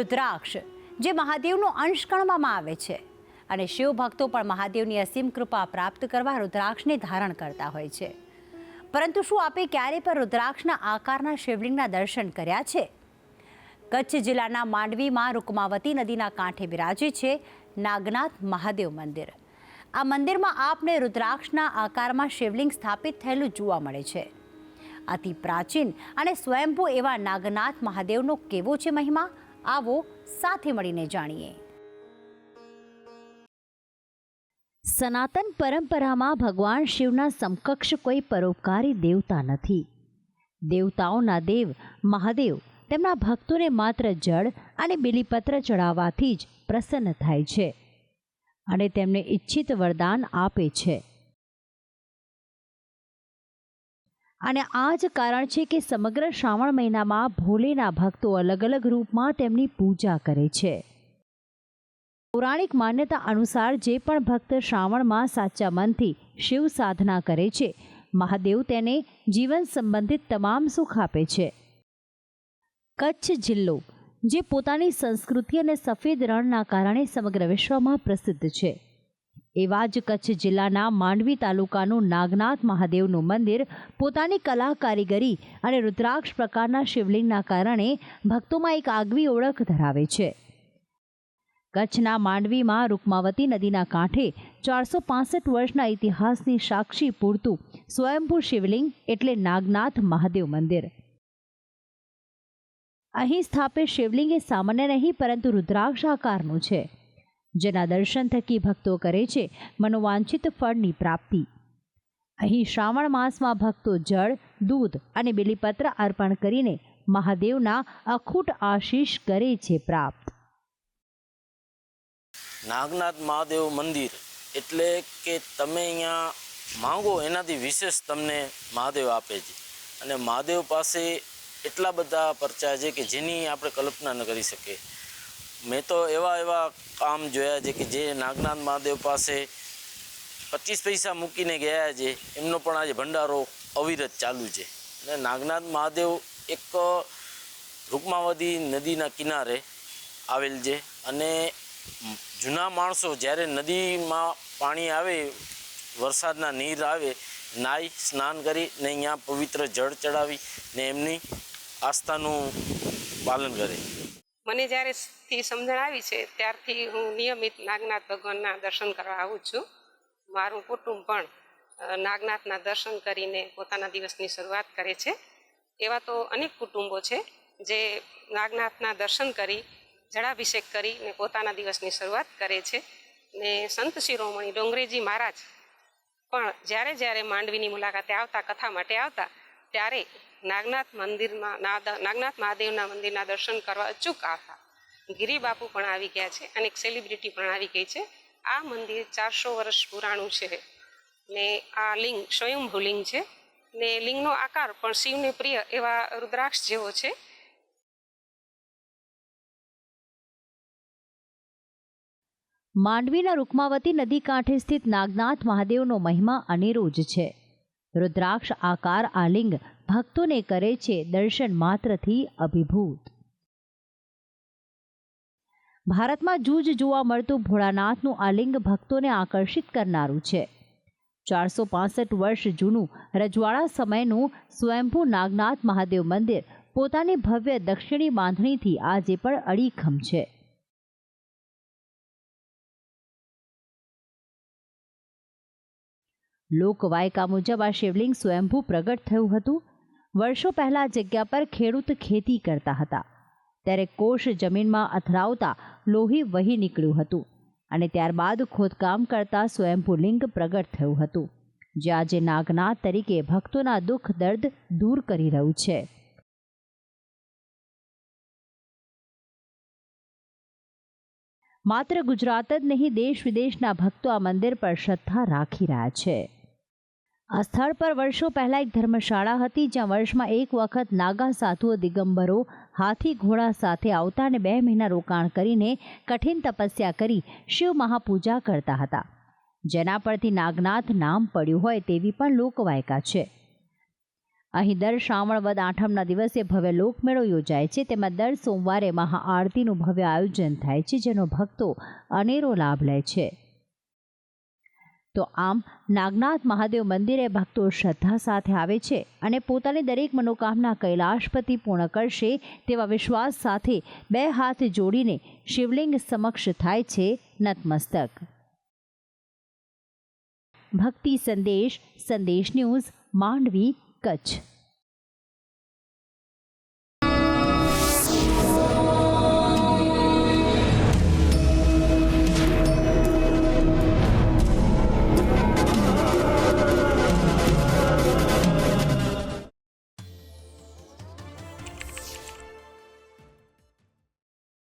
રુદ્રાક્ષ જે મહાદેવનો અંશ ગણવામાં આવે છે અને શિવ ભક્તો પણ મહાદેવની અસીમ કૃપા પ્રાપ્ત કરવા રુદ્રાક્ષને ધારણ કરતા હોય છે. પરંતુ શું આપે ક્યારે પણ રુદ્રાક્ષના આકારના શિવલિંગના દર્શન કર્યા છે? કચ્છ જિલ્લાના માંડવીમાં રૂકમાવતી નદીના કાંઠે બિરાજે છે નાગનાથ મહાદેવ મંદિર. આ મંદિરમાં આપને રુદ્રાક્ષના આકારમાં શિવલિંગ સ્થાપિત થયેલું જોવા મળે છે. અતિ પ્રાચીન અને સ્વયંભૂ એવા નાગનાથ મહાદેવનો કેવો છે મહિમા? આવો સાથે મળીને જાણીએ. સનાતન પરંપરામાં ભગવાન શિવના સમકક્ષ કોઈ પરોપકારી દેવતા નથી. દેવતાઓના દેવ મહાદેવ તેમના ભક્તોને માત્ર જળ અને બિલીપત્ર ચડાવવાથી જ પ્રસન્ન થાય છે અને તેમને ઈચ્છિત વરદાન આપે છે. અને આ જ કારણ છે કે સમગ્ર શ્રાવણ મહિનામાં ભોલેના ભક્તો અલગ અલગ રૂપમાં તેમની પૂજા કરે છે. પૌરાણિક માન્યતા અનુસાર જે પણ ભક્ત શ્રાવણમાં સાચા મનથી શિવ સાધના કરે છે, મહાદેવ તેને જીવન સંબંધિત તમામ સુખ આપે છે. કચ્છ જિલ્લો જે પોતાની સંસ્કૃતિ અને સફેદ રણના કારણે સમગ્ર વિશ્વમાં પ્રસિદ્ધ છે, એવા જ કચ્છ જિલ્લાના માંડવી તાલુકાનું નાગનાથ મહાદેવનું મંદિર પોતાની કલા કારીગરી અને રુદ્રાક્ષ પ્રકારના શિવલિંગના કારણે ભક્તોમાં એક આગવી ઓળખ ધરાવે છે. કચ્છના માંડવીમાં રૂકમાવતી નદીના કાંઠે 465 વર્ષના ઇતિહાસની સાક્ષી પૂરતું સ્વયંભૂ શિવલિંગ એટલે નાગનાથ મહાદેવ મંદિર. અહીં સ્થાપિત શિવલિંગ એ સામાન્ય નહીં પરંતુ રુદ્રાક્ષ આકારનું છે, જેના દર્શન થકી ભક્તો કરે છે મનોવાંછિત ફળની પ્રાપ્તિ. અહીં શ્રાવણ માસમાં ભક્તો જળ, દૂધ અને બિલીપત્ર અર્પણ કરીને મહાદેવના અખૂટ આશીષ કરે છે પ્રાપ્ત. નાગનાથ મહાદેવ મંદિર એટલે કે તમે અહીંયા માંગો એનાથી વિશેષ તમને મહાદેવ આપે છે. અને મહાદેવ પાસે એટલા બધા પરચા છે કે જેની આપણે કલ્પના ન કરી શકીએ. મેં તો એવા કામ જોયા છે કે જે નાગનાથ મહાદેવ પાસે 25 પૈસા મૂકીને ગયા છે, એમનો પણ આજે ભંડારો અવિરત ચાલુ છે. અને નાગનાથ મહાદેવ એક રૂકમાવતી નદીના કિનારે આવેલ છે. અને જૂના માણસો જ્યારે નદીમાં પાણી આવે, વરસાદના નીર આવે, નાહી સ્નાન કરી ને અહીંયા પવિત્ર જળ ચડાવી ને એમની આસ્થાનું પાલન કરે. મને જ્યારેથી સમજણ આવી છે ત્યારથી હું નિયમિત નાગનાથ ભગવાનના દર્શન કરવા આવું છું. મારું કુટુંબ પણ નાગનાથના દર્શન કરીને પોતાના દિવસની શરૂઆત કરે છે. એવા તો અનેક કુટુંબો છે જે નાગનાથના દર્શન કરી, જળાભિષેક કરીને પોતાના દિવસની શરૂઆત કરે છે. ને સંત શિરોમણી ડોંગરેજી મહારાજ પણ જ્યારે માંડવીની મુલાકાતે આવતા, કથા માટે આવતા, ત્યારે નાગનાથ મહાદેવના મંદિરના દર્શન કરવા અચૂક આવતા. ગિરિબાપુ પણ આવી ગયા છે અને એક સેલિબ્રિટી પણ આવી ગઈ છે. આ મંદિર 400 વર્ષ પુરાણું છે ને આ લિંગ સ્વયંભૂ લિંગ છે ને લિંગનો આકાર પણ શિવને પ્રિય એવા રુદ્રાક્ષ જેવો છે. માંડવીના રૂકમાવતી નદી કાંઠે સ્થિત નાગનાથ મહાદેવનો મહિમા અનેરો જ છે. રુદ્રાક્ષ આકાર આ લિંગ ભક્તોને કરે છે દર્શન માત્રથી અભિભૂત. ભારતમાં જૂજ જોવા મળતું ભોળાનાથનું આ લિંગ ભક્તોને આકર્ષિત કરનારું છે. 465 વર્ષ જૂનું રજવાડા સમયનું સ્વયંભૂ નાગનાથ મહાદેવ મંદિર પોતાની ભવ્ય દક્ષિણી બાંધણીથી આજે પણ અડીખમ છે. લોકવાયકા મુજબ આ શિવલિંગ સ્વયંભૂ પ્રગટ થયું હતું. વર્ષો પહેલા જગ્યા પર ખેડૂત ખેતી કરતા હતા ત્યારે કોષ જમીનમાં અથડાવતા લોહી વહી નીકળ્યું હતું અને ત્યારબાદ ખોદકામ કરતા સ્વયંભૂ લિંગ પ્રગટ થયું હતું, જે આજે નાગનાથ તરીકે ભક્તોના દુઃખ દર્દ દૂર કરી રહ્યું છે. માત્ર ગુજરાત જ નહીં, દેશ વિદેશના ભક્તો આ મંદિર પર શ્રદ્ધા રાખી રહ્યા છે. આ સ્થળ પર વર્ષો પહેલા એક ધર્મશાળા હતી, જ્યાં વર્ષમાં એક વખત નાગા સાધુઓ દિગંબરો હાથી ઘોડા સાથે આવતા અને 2 મહિના રોકાણ કરીને કઠિન તપસ્યા કરી શિવ મહાપૂજા કરતા હતા, જેના પરથી નાગનાથ નામ પડ્યું હોય તેવી પણ લોકવાયકા છે. અહીં દર શ્રાવણ વદ આઠમના દિવસે ભવ્ય લોકમેળો યોજાય છે. તેમાં દર સોમવારે મહાઆરતીનું ભવ્ય આયોજન થાય છે, જેનો ભક્તો અનેરો લાભ લે છે. તો આમ નાગનાથ મહાદેવ મંદિરે ભક્તો શ્રદ્ધા સાથે આવે છે અને પોતાની દરેક મનોકામના કૈલાશપતિ પૂર્ણ કરશે તેવા વિશ્વાસ સાથે 2 હાથ જોડીને શિવલિંગ સમક્ષ થાય છે નતમસ્તક. ભક્તિ સંદેશ, સંદેશ ન્યૂઝ, માંડવી, કચ્છ.